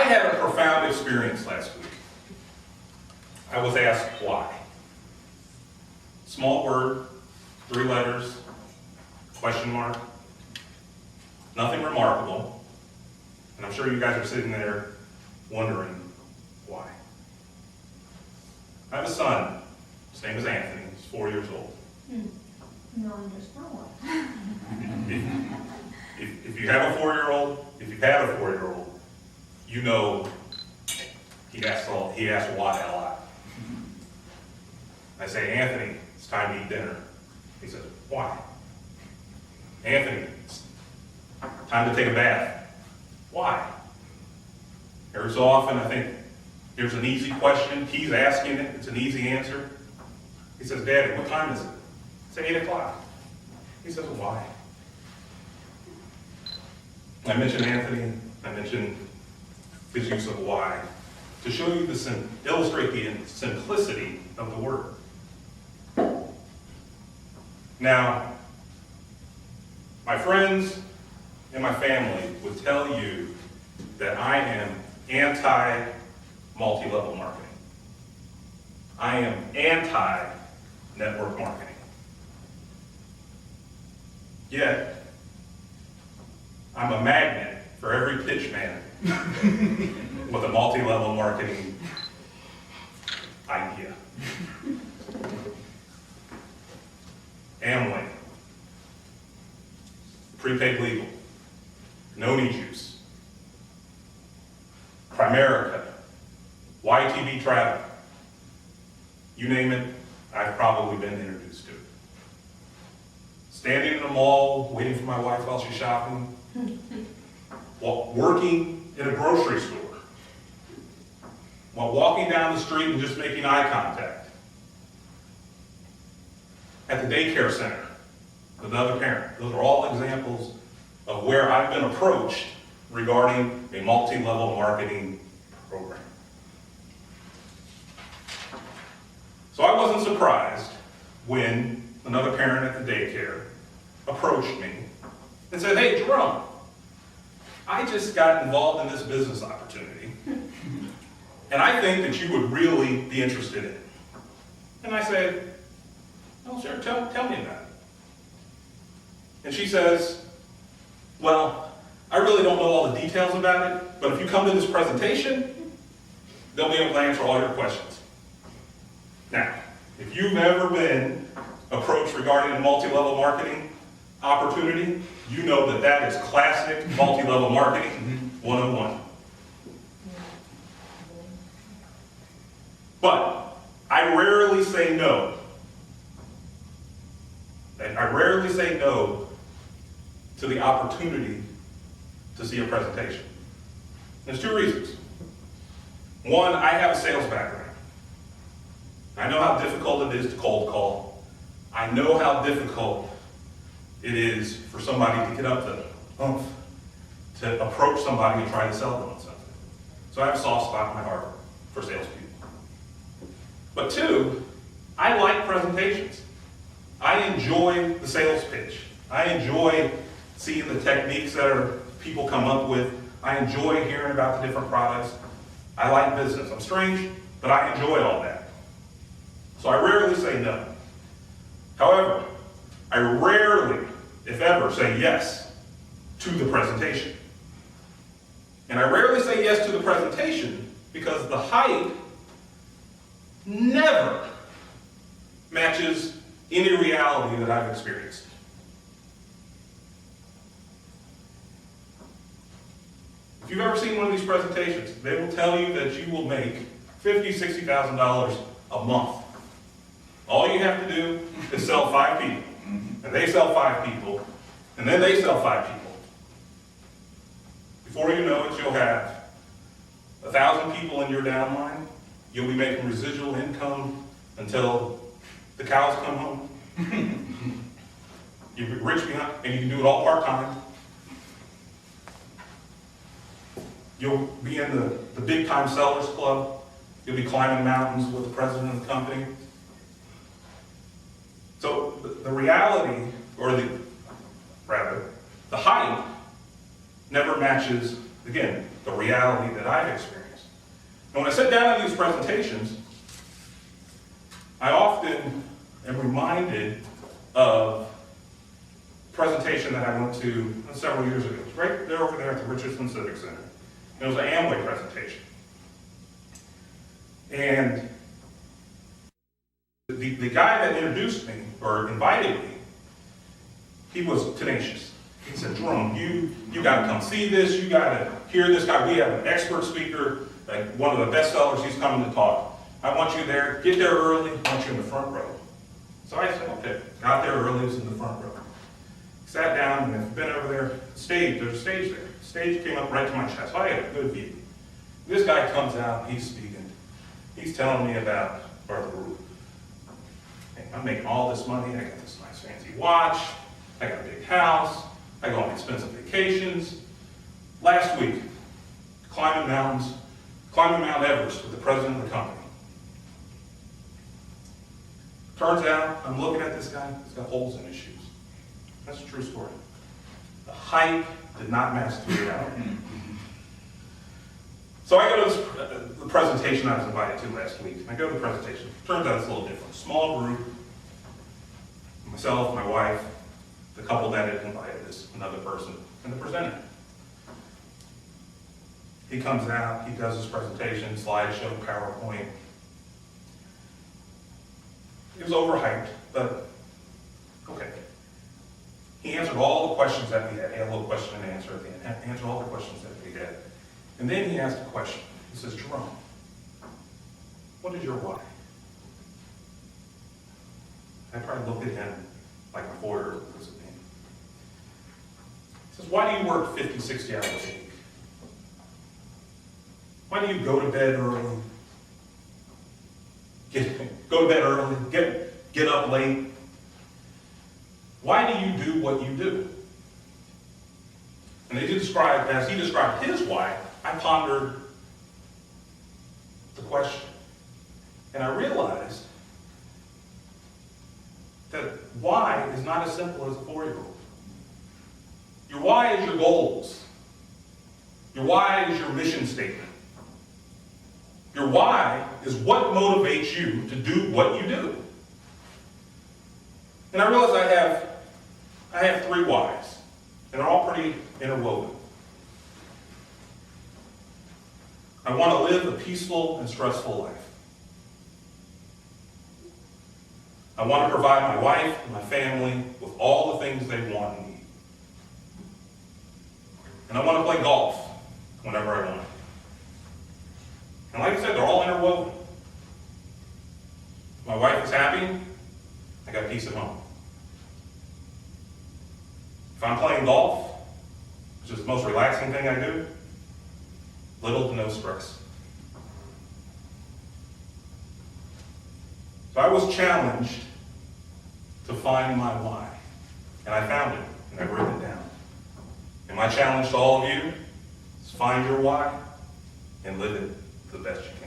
had a profound experience last week. I was asked why. Small word, 3 letters, question mark. Nothing remarkable. And I'm sure you guys are sitting there wondering why. I have a son. His name is Anthony. He's 4 years old. No, there's no one. If you have a 4-year-old, if you've had a 4-year-old, you know he asks why a lot. I say, Anthony, it's time to eat dinner. He says, why? Anthony, it's time to take a bath. Why? Every so often, I think there's an easy question. He's asking it. It's an easy answer. He says, Daddy, what time is it? It's 8 o'clock. He says, why? I mentioned Anthony. I mentioned his use of why to show you illustrate the simplicity of the word. Now, my friends and my family would tell you that I am anti-multi-level marketing. I am anti-network marketing. Yet, I'm a magnet for every pitch man with a multi-level marketing idea. Amway, prepaid legal, Noni Juice, Primerica, YTV Travel, you name it, I've probably been introduced to it. Standing in the mall, waiting for my wife while she's shopping, while working in a grocery store, while walking down the street and just making eye contact, at the daycare center with another parent. Those are all examples of where I've been approached regarding a multi-level marketing program. So I wasn't surprised when another parent at the daycare approached me and said, hey, Jerome, I just got involved in this business opportunity, and I think that you would really be interested in it. And I said, oh, sure, tell me about it. And she says, well, I really don't know all the details about it, but if you come to this presentation, they'll be able to answer all your questions. Now, if you've ever been approached regarding a multi-level marketing opportunity, you know that that is classic multi-level marketing 101. But I rarely say no. And I rarely say no to the opportunity to see a presentation. There's 2 reasons. One, I have a sales background. I know how difficult it is to cold call. I know how difficult it is for somebody to get up the oomph to approach somebody and try to sell them on something. So I have a soft spot in my heart for salespeople. But 2, I like presentations. I enjoy the sales pitch. I enjoy seeing the techniques that people come up with. I enjoy hearing about the different products. I like business. I'm strange, but I enjoy all that. So I rarely say no. However, I rarely, if ever, say yes to the presentation. And I rarely say yes to the presentation because the hype never matches any reality that I've experienced. If you've ever seen one of these presentations, they will tell you that you will make $50,000, $60,000 a month. All you have to do is sell 5 people, and they sell 5 people, and then they sell 5 people. Before you know it, you'll have 1,000 people in your downline. You'll be making residual income until the cows come home. You're rich behind, and you can do it all part-time. You'll be in the big-time sellers club. You'll be climbing mountains with the president of the company. So the reality, or the hype, never matches again, the reality that I've experienced. And when I sit down in these presentations, I often am reminded of a presentation that I went to several years ago. It was right there over there at the Richardson Civic Center. It was an Amway presentation. And the guy that introduced me, or invited me, he was tenacious. He said, Jerome, you got to come see this. You got to hear this guy. We have an expert speaker, like one of the best sellers. He's coming to talk. I want you there. Get there early. I want you in the front row. So I said, okay. Got there early. Was in the front row. Sat down, and I've been over there. There's a stage there. The stage came up right to my chest. So I had a good view. This guy comes out. He's speaking. He's telling me about Brother Ruth. I'm making all this money. I got this nice fancy watch. I got a big house. I go on expensive vacations. Last week, climbing Mount Everest with the president of the company. Turns out, I'm looking at this guy, he's got holes in his shoes. That's a true story. The hype did not match the reality. So I go to the presentation I was invited to last week. I go to the presentation. Turns out it's a little different. Small group, myself, my wife, the couple that had invited us, another person, and the presenter. He comes out, he does his presentation, slideshow, PowerPoint. It was overhyped, but okay. He answered all the questions that we had. He had a little question and answer at the end. Answered all the questions that we had. And then he asked a question. He says, Jerome, what is your why? I probably looked at him like my 4-year-old was at me. He says, why do you work 50, 60 hours a week? Why do you go to bed early? Go to bed early, get up late. Why do you do what you do? And as he described his why, I pondered the question. And I realized that why is not as simple as a 4-year-old. Your why is your goals. Your why is your mission statement. Your why is what motivates you to do what you do. And I realize I have 3 whys, and they're all pretty interwoven. I want to live a peaceful and stressful life. I want to provide my wife and my family with all the things they want and need. And I want to play golf whenever I want. And like I said, they're all interwoven. My wife is happy, I got peace at home. If I'm playing golf, which is the most relaxing thing I do, little to no stress. So I was challenged to find my why. And I found it, and I've written it down. And my challenge to all of you is find your why and live it the best you can.